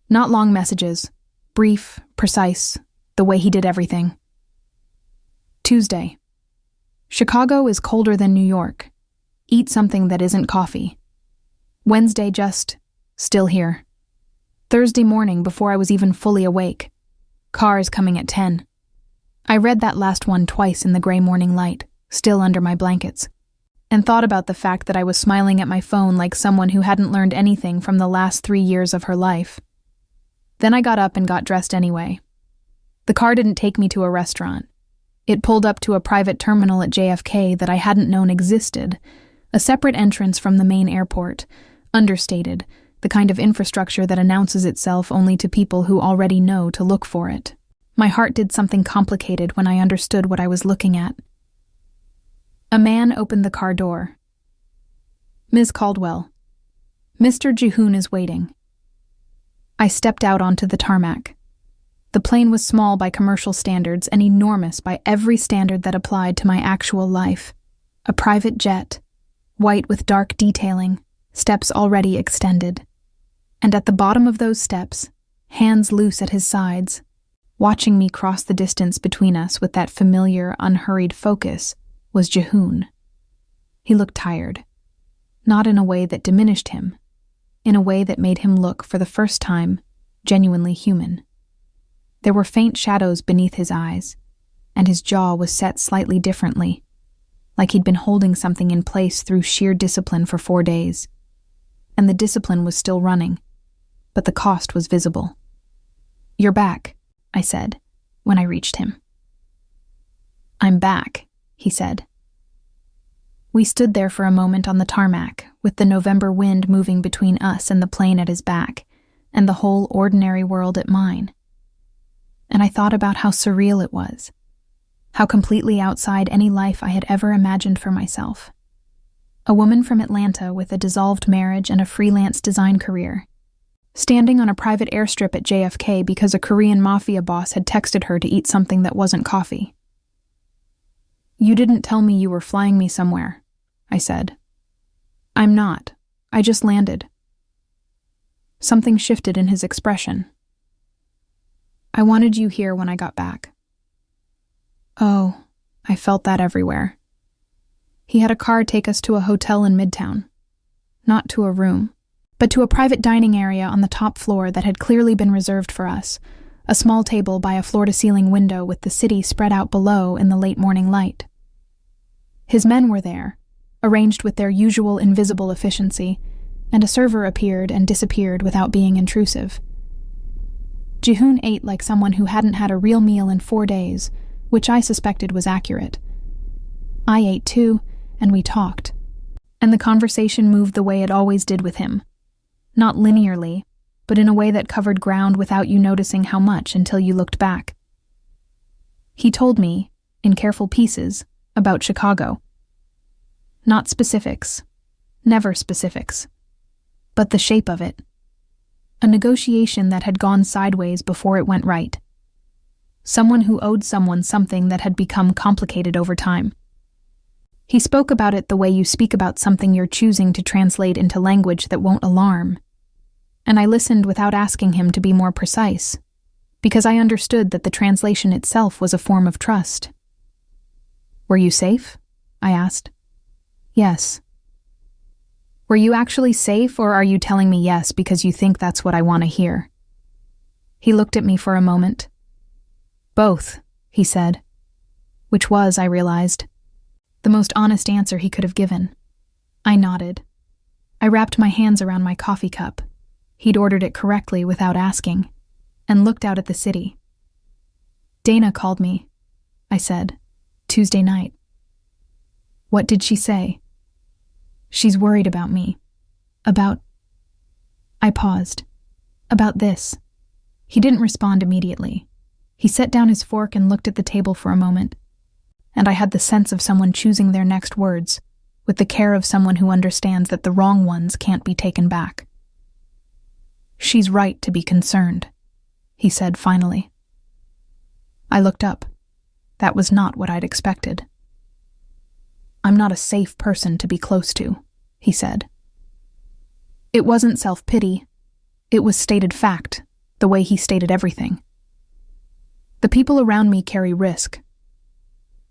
Not long messages, brief, precise, the way he did everything. Tuesday. Chicago is colder than New York. Eat something that isn't coffee. Wednesday just, still here. Thursday morning before I was even fully awake. Cars coming at 10. I read that last one twice in the gray morning light, still under my blankets, and thought about the fact that I was smiling at my phone like someone who hadn't learned anything from the last 3 years of her life. Then I got up and got dressed anyway. The car didn't take me to a restaurant. It pulled up to a private terminal at JFK that I hadn't known existed, a separate entrance from the main airport, understated, the kind of infrastructure that announces itself only to people who already know to look for it. My heart did something complicated when I understood what I was looking at. A man opened the car door. "Ms. Caldwell, Mr. Jihoon is waiting." I stepped out onto the tarmac. The plane was small by commercial standards and enormous by every standard that applied to my actual life. A private jet, white with dark detailing, steps already extended. And at the bottom of those steps, hands loose at his sides, watching me cross the distance between us with that familiar, unhurried focus, was Jihoon. He looked tired, not in a way that diminished him, in a way that made him look, for the first time, genuinely human. There were faint shadows beneath his eyes, and his jaw was set slightly differently, like he'd been holding something in place through sheer discipline for 4 days. And the discipline was still running, but the cost was visible. "You're back," I said, when I reached him. "I'm back," he said. We stood there for a moment on the tarmac, with the November wind moving between us and the plane at his back, and the whole ordinary world at mine. And I thought about how surreal it was, how completely outside any life I had ever imagined for myself. A woman from Atlanta with a dissolved marriage and a freelance design career, standing on a private airstrip at JFK because a Korean mafia boss had texted her to eat something that wasn't coffee. "You didn't tell me you were flying me somewhere," I said. "I'm not. I just landed." Something shifted in his expression. "I wanted you here when I got back." Oh, I felt that everywhere. He had a car take us to a hotel in Midtown. Not to a room, but to a private dining area on the top floor that had clearly been reserved for us, a small table by a floor-to-ceiling window with the city spread out below in the late morning light. His men were there, arranged with their usual invisible efficiency, and a server appeared and disappeared without being intrusive. Jihoon ate like someone who hadn't had a real meal in 4 days, which I suspected was accurate. I ate too, and we talked. And the conversation moved the way it always did with him. Not linearly, but in a way that covered ground without you noticing how much until you looked back. He told me, in careful pieces, about Chicago. Not specifics. Never specifics. But the shape of it. A negotiation that had gone sideways before it went right. Someone who owed someone something that had become complicated over time. He spoke about it the way you speak about something you're choosing to translate into language that won't alarm. And I listened without asking him to be more precise, because I understood that the translation itself was a form of trust. Were you safe? I asked. Yes. Were you actually safe, or are you telling me yes because you think that's what I want to hear? He looked at me for a moment. Both, he said, which was, I realized, the most honest answer he could have given. I nodded. I wrapped my hands around my coffee cup. He'd ordered it correctly without asking, and looked out at the city. Dana called me, I said, Tuesday night. What did she say? She's worried about me. About... I paused. About this. He didn't respond immediately. He set down his fork and looked at the table for a moment, and I had the sense of someone choosing their next words, with the care of someone who understands that the wrong ones can't be taken back. She's right to be concerned, he said finally. I looked up. That was not what I'd expected. I'm not a safe person to be close to, he said. It wasn't self-pity. It was stated fact, the way he stated everything. The people around me carry risk.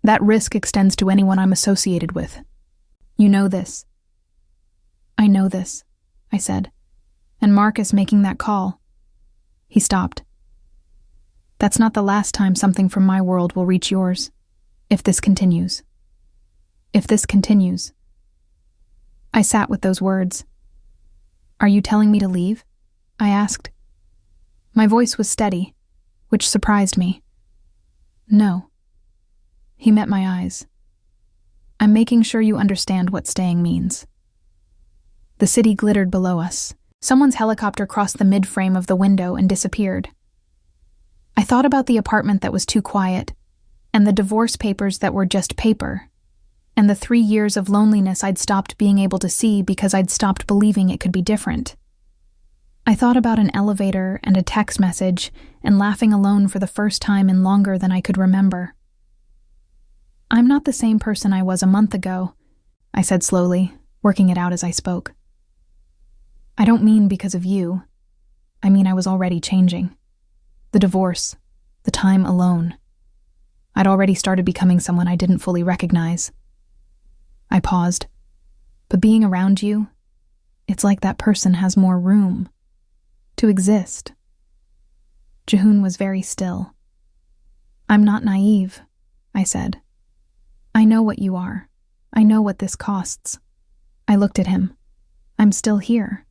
That risk extends to anyone I'm associated with. You know this. I know this, I said. And Marcus making that call. He stopped. That's not the last time something from my world will reach yours, if this continues. If this continues. I sat with those words. Are you telling me to leave? I asked. My voice was steady, which surprised me. No. He met my eyes. I'm making sure you understand what staying means. The city glittered below us. Someone's helicopter crossed the mid-frame of the window and disappeared. I thought about the apartment that was too quiet, and the divorce papers that were just paper, and the 3 years of loneliness I'd stopped being able to see because I'd stopped believing it could be different. I thought about an elevator and a text message and laughing alone for the first time in longer than I could remember. I'm not the same person I was a month ago, I said slowly, working it out as I spoke. I don't mean because of you. I mean I was already changing. The divorce, the time alone. I'd already started becoming someone I didn't fully recognize. I paused. But being around you, it's like that person has more room to exist. Jehoon was very still. I'm not naive, I said. I know what you are. I know what this costs. I looked at him. I'm still here.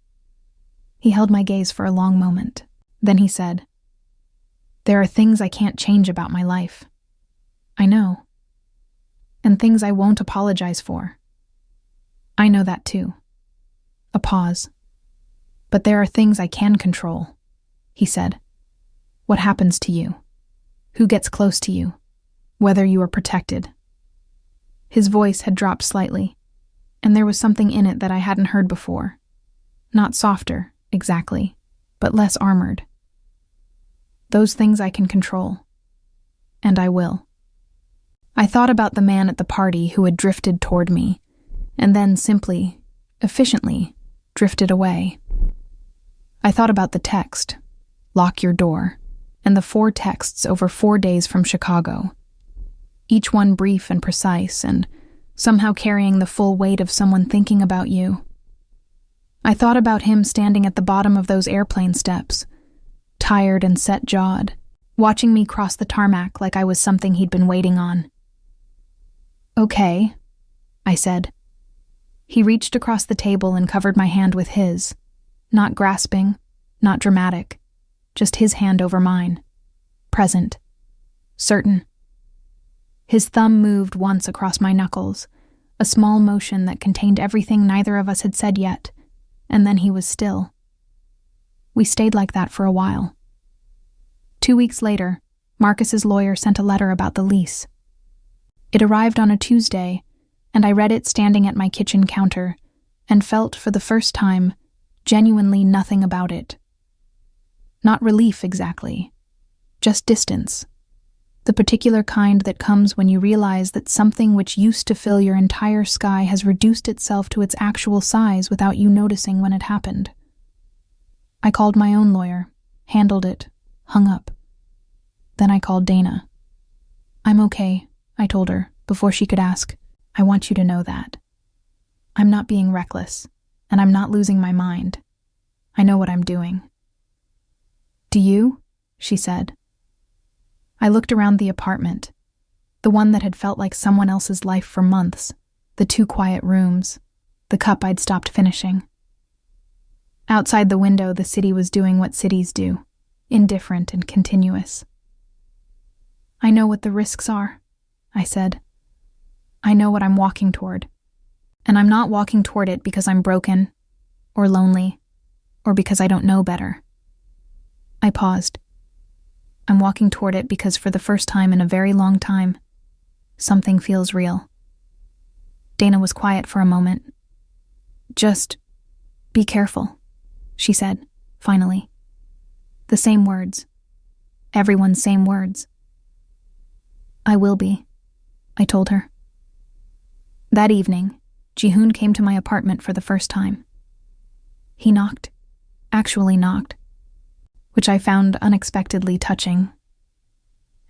He held my gaze for a long moment. Then he said, there are things I can't change about my life. I know. And things I won't apologize for. I know that too. A pause. But there are things I can control, he said. What happens to you? Who gets close to you? Whether you are protected. His voice had dropped slightly, and there was something in it that I hadn't heard before. Not softer, exactly, but less armored. Those things I can control. And I will. I thought about the man at the party who had drifted toward me, and then simply, efficiently, drifted away. I thought about the text, lock your door, and the 4 texts over 4 days from Chicago, each one brief and precise, and somehow carrying the full weight of someone thinking about you. I thought about him standing at the bottom of those airplane steps, tired and set-jawed, watching me cross the tarmac like I was something he'd been waiting on. Okay, I said. He reached across the table and covered my hand with his, not grasping, not dramatic, just his hand over mine, present, certain. His thumb moved once across my knuckles, a small motion that contained everything neither of us had said yet, and then he was still. We stayed like that for a while. 2 weeks later, Marcus's lawyer sent a letter about the lease. It arrived on a Tuesday, and I read it standing at my kitchen counter and felt, for the first time, genuinely nothing about it. Not relief exactly, just distance. The particular kind that comes when you realize that something which used to fill your entire sky has reduced itself to its actual size without you noticing when it happened. I called my own lawyer, handled it, hung up. Then I called Dana. "I'm okay," I told her, before she could ask. "I want you to know that. I'm not being reckless, and I'm not losing my mind. I know what I'm doing." "Do you?" she said. I looked around the apartment, the one that had felt like someone else's life for months, the 2 quiet rooms, the cup I'd stopped finishing. Outside the window, the city was doing what cities do, indifferent and continuous. "I know what the risks are," I said. "I know what I'm walking toward. And I'm not walking toward it because I'm broken, or lonely, or because I don't know better." I paused. "I'm walking toward it because for the first time in a very long time, something feels real." Dana was quiet for a moment. "Just be careful," she said, finally. The same words. Everyone's same words. "I will be," I told her. That evening, Jihoon came to my apartment for the first time. He knocked, actually knocked, which I found unexpectedly touching.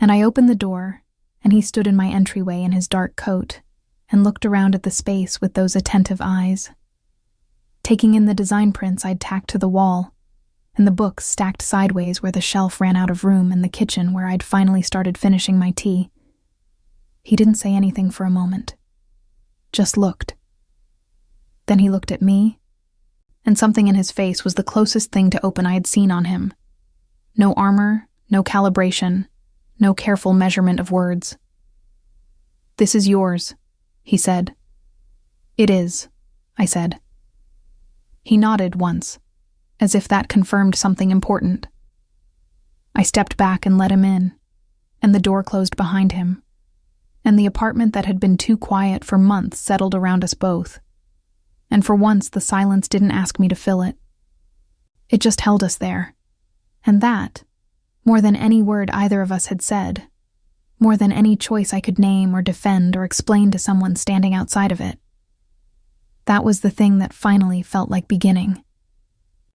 And I opened the door, and he stood in my entryway in his dark coat and looked around at the space with those attentive eyes, taking in the design prints I'd tacked to the wall, and the books stacked sideways where the shelf ran out of room in the kitchen where I'd finally started finishing my tea. He didn't say anything for a moment, just looked. Then he looked at me, and something in his face was the closest thing to open I had seen on him. No armor, no calibration, no careful measurement of words. "This is yours," he said. "It is," I said. He nodded once, as if that confirmed something important. I stepped back and let him in, and the door closed behind him, and the apartment that had been too quiet for months settled around us both. And for once, the silence didn't ask me to fill it. It just held us there. And that, more than any word either of us had said, more than any choice I could name or defend or explain to someone standing outside of it, that was the thing that finally felt like beginning.